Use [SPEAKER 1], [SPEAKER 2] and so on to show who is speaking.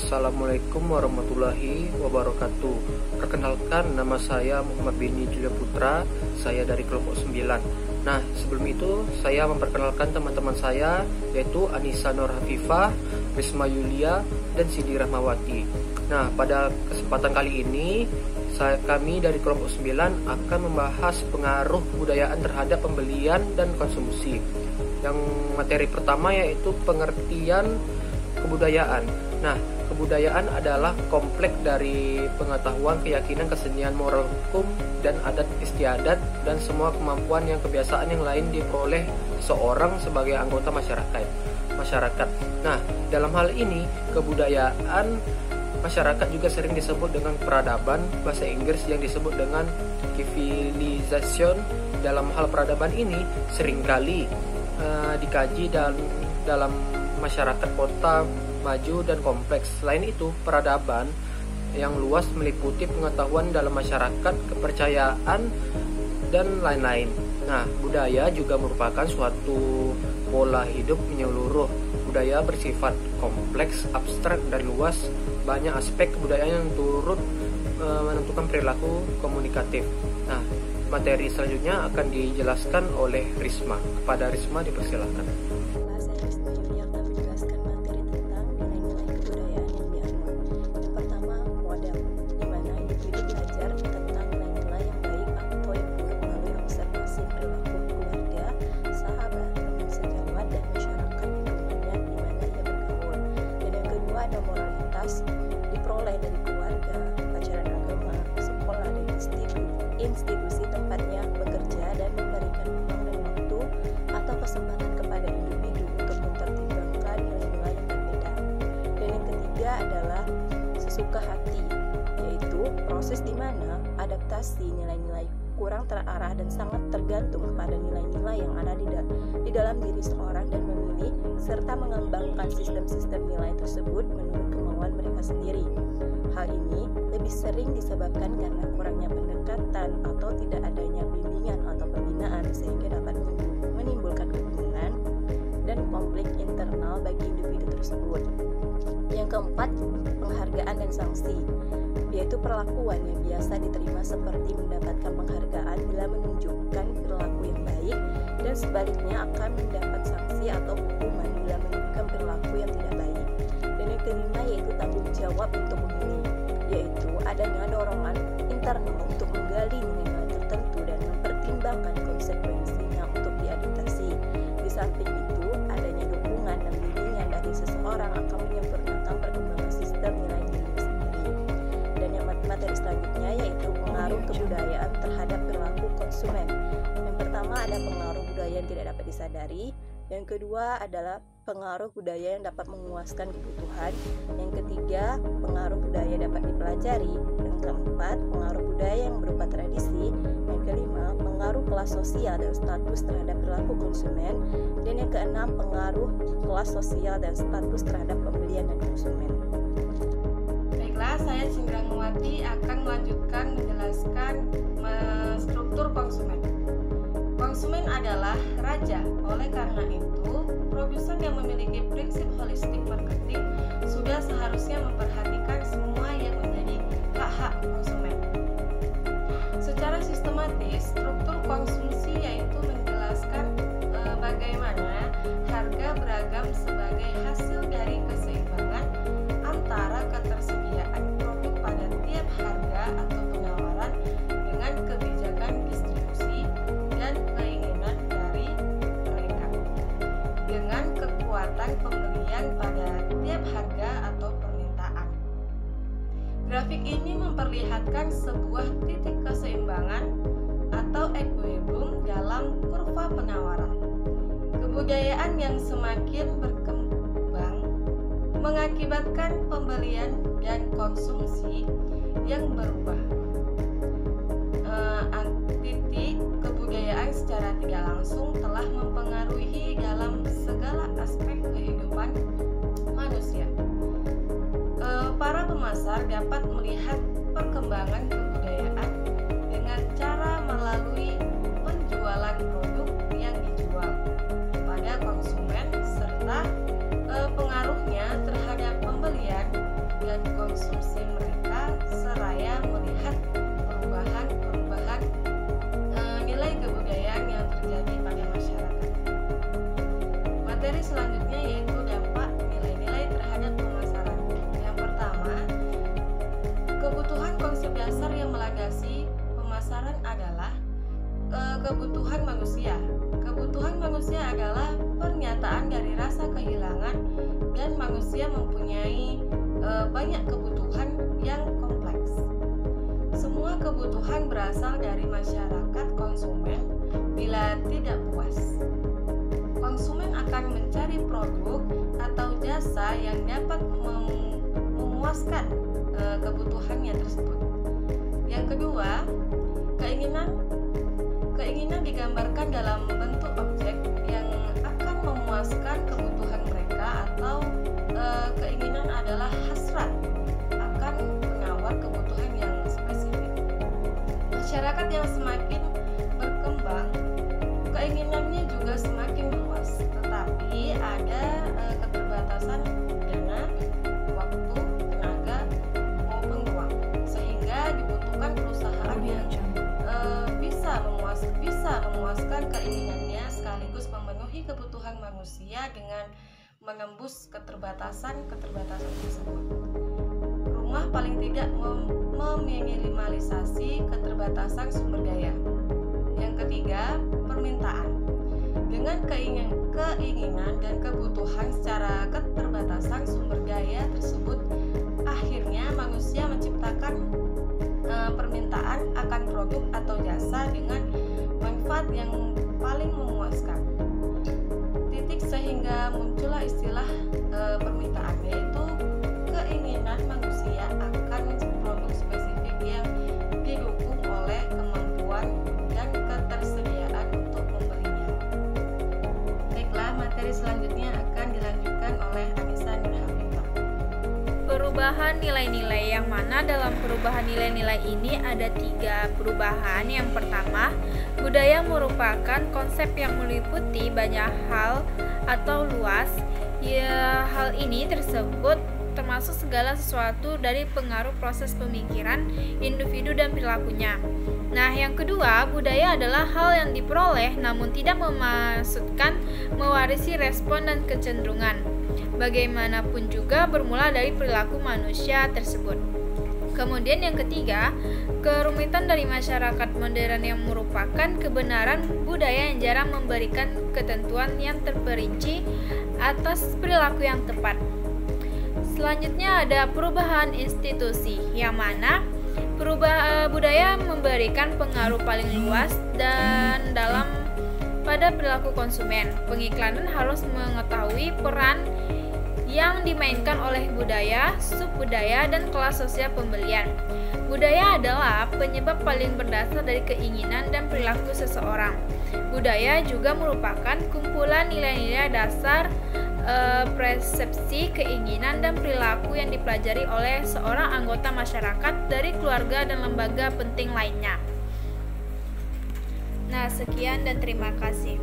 [SPEAKER 1] Assalamualaikum warahmatullahi wabarakatuh. Perkenalkan, nama saya Muhammad Beni Julia Putra. Saya dari kelompok 9. Nah, sebelum itu saya memperkenalkan teman-teman saya, yaitu Anissa Nur Hafifah, Risma Yulia, dan Sidi Rahmawati. Nah, pada kesempatan kali ini kami dari kelompok 9 akan membahas pengaruh kebudayaan terhadap pembelian dan konsumsi. Yang materi pertama yaitu pengertian kebudayaan. Nah, kebudayaan adalah kompleks dari pengetahuan, keyakinan, kesenian, moral, hukum, dan adat istiadat, dan semua kemampuan yang kebiasaan yang lain diperoleh seorang sebagai anggota masyarakat. Nah, dalam hal ini kebudayaan masyarakat juga sering disebut dengan peradaban, bahasa Inggris yang disebut dengan civilization. Dalam hal peradaban ini seringkali dikaji dalam masyarakat kota maju dan kompleks. Selain itu, peradaban yang luas meliputi pengetahuan dalam masyarakat, kepercayaan, dan lain-lain. Nah, budaya juga merupakan suatu pola hidup menyeluruh. Budaya bersifat kompleks, abstrak, dan luas. Banyak aspek kebudayaan yang turut menentukan perilaku komunikatif. Nah, materi selanjutnya akan dijelaskan oleh Risma. Kepada Risma dipersilakan.
[SPEAKER 2] Diperoleh dari keluarga, ajaran agama, sekolah, dan institusi tempatnya bekerja, dan memberikan ruang dan waktu atau kesempatan kepada individu untuk mempertimbangkan nilai-nilai yang berbeda. Dan yang ketiga adalah sesuka hati, yaitu proses di mana adaptasi nilai-nilai kurang terarah dan sangat tergantung kepada nilai-nilai yang ada di dalam diri seorang, dan memilih serta mengembangkan sistem-sistem nilai tersebut menurut kemauan mereka sendiri. Hal ini lebih sering disebabkan karena kurangnya pendekatan atau tidak adanya bimbingan atau pembinaan, sehingga dapat menimbulkan kebingungan dan konflik internal bagi individu tersebut. Yang keempat, penghargaan dan sanksi, yaitu perlakuan yang biasa diterima seperti mendapatkan penghargaan bila menunjukkan perilaku yang baik, dan sebaliknya akan mendapat sanksi atau hukuman bila menunjukkan perilaku yang tidak baik. Dan yang kelima yaitu tanggung jawab untuk memilih, yaitu adanya dorongan internal untuk menggali nilai-nilai tertentu dan mempertimbangkan konsekuensinya untuk diadaptasi. Di samping itu, adanya dukungan dan bimbingan dari seseorang akan menyempurnakan perkembangan sistem nilai-nilai sendiri. Dan yang materi selanjutnya yaitu pengaruh kebudayaan terhadap perilaku konsumen. Yang pertama ada pengaruh budaya yang tidak dapat disadari. Yang kedua adalah pengaruh budaya yang dapat memuaskan kebutuhan. Yang ketiga, pengaruh budaya dapat dipelajari. Yang keempat, pengaruh budaya yang berupa tradisi. Yang kelima, pengaruh kelas sosial dan status terhadap perilaku konsumen. Dan yang keenam, pengaruh kelas sosial dan status terhadap pembelian dan konsumen.
[SPEAKER 3] Baiklah, saya Cindra Muwati akan melanjutkan menjelaskan struktur konsumen. Konsumen adalah raja, oleh karena itu, produsen yang memiliki prinsip holistik marketing sudah seharusnya memperhatikan semua yang menjadi hak-hak konsumen. Secara sistematis, struktur konsumsi yaitu menjelaskan bagaimana harga beragam sebagai hasil dari keseimbangan antara ketersediaan produk pada tiap harga atau penawaran dengan kebijakan distribusi dan keinginan dari mereka, dengan kekuatan pembelian pada tiap harga atau permintaan. Grafik ini memperlihatkan sebuah titik keseimbangan atau equilibrium dalam kurva penawaran. Kebudayaan yang semakin berkembang mengakibatkan pembelian dan konsumsi yang berubah. Titik kebudayaan secara tidak langsung telah mempengaruhi dalam segala aspek kehidupan manusia. Para pemasar dapat melihat perkembangan kebudayaan dengan cara melalui penjualan produk yang dijual pada konsumen serta pengaruhnya terhadap pembelian selanjutnya yaitu dampak nilai-nilai terhadap pemasaran. Yang pertama, kebutuhan konsep dasar yang melandasi pemasaran adalah kebutuhan manusia. Kebutuhan manusia adalah pernyataan dari rasa kehilangan, dan manusia mempunyai banyak kebutuhan yang kompleks. Semua kebutuhan berasal dari masyarakat konsumen. Bila tidak puas, konsumen akan mencari produk atau jasa yang dapat memuaskan kebutuhannya tersebut. Yang kedua, keinginan digambarkan dalam bentuk objek yang akan memuaskan kebutuhan mereka, atau keinginan adalah hasrat akan penawar kebutuhan yang spesifik. Masyarakat yang semakin berkembang, keinginannya juga semakin luas, tetapi ada keterbatasan dana, waktu, tenaga, maupun uang, sehingga dibutuhkan perusahaan yang bisa memuaskan keinginannya sekaligus memenuhi kebutuhan manusia dengan menembus keterbatasan tersebut. Rumah paling tidak meminimalisasi keterbatasan sumber daya. Yang ketiga, permintaan. Dengan keinginan dan kebutuhan secara keterbatasan sumber daya tersebut, akhirnya manusia menciptakan permintaan akan produk atau jasa dengan manfaat yang paling memuaskan. Sehingga muncullah istilah permintaan, yaitu keinginan manusia akan produk spesifik yang didukung oleh kemampuan dan ketersediaan untuk membelinya. Baiklah, materi selanjutnya akan dilanjutkan oleh Anissa Nurhafifah.
[SPEAKER 4] Perubahan nilai-nilai, yang mana dalam perubahan nilai-nilai ini ada 3 perubahan. Yang pertama, budaya merupakan konsep yang meliputi banyak hal atau luas. Ya, hal ini tersebut termasuk segala sesuatu dari pengaruh proses pemikiran individu dan perilakunya. Nah, yang kedua, budaya adalah hal yang diperoleh namun tidak memaksudkan mewarisi respon dan kecenderungan. Bagaimanapun juga bermula dari perilaku manusia tersebut. Kemudian yang ketiga, kerumitan dari masyarakat modern yang merupakan kebenaran budaya yang jarang memberikan ketentuan yang terperinci atas perilaku yang tepat. Selanjutnya ada perubahan institusi, yang mana budaya memberikan pengaruh paling luas dan dalam pada perilaku konsumen. Pengiklanan harus mengetahui peran yang dimainkan oleh budaya, subbudaya, dan kelas sosial pembelian. Budaya adalah penyebab paling berdasar dari keinginan dan perilaku seseorang. Budaya juga merupakan kumpulan nilai-nilai dasar, persepsi, keinginan, dan perilaku yang dipelajari oleh seorang anggota masyarakat dari keluarga dan lembaga penting lainnya. Nah, sekian dan terima kasih.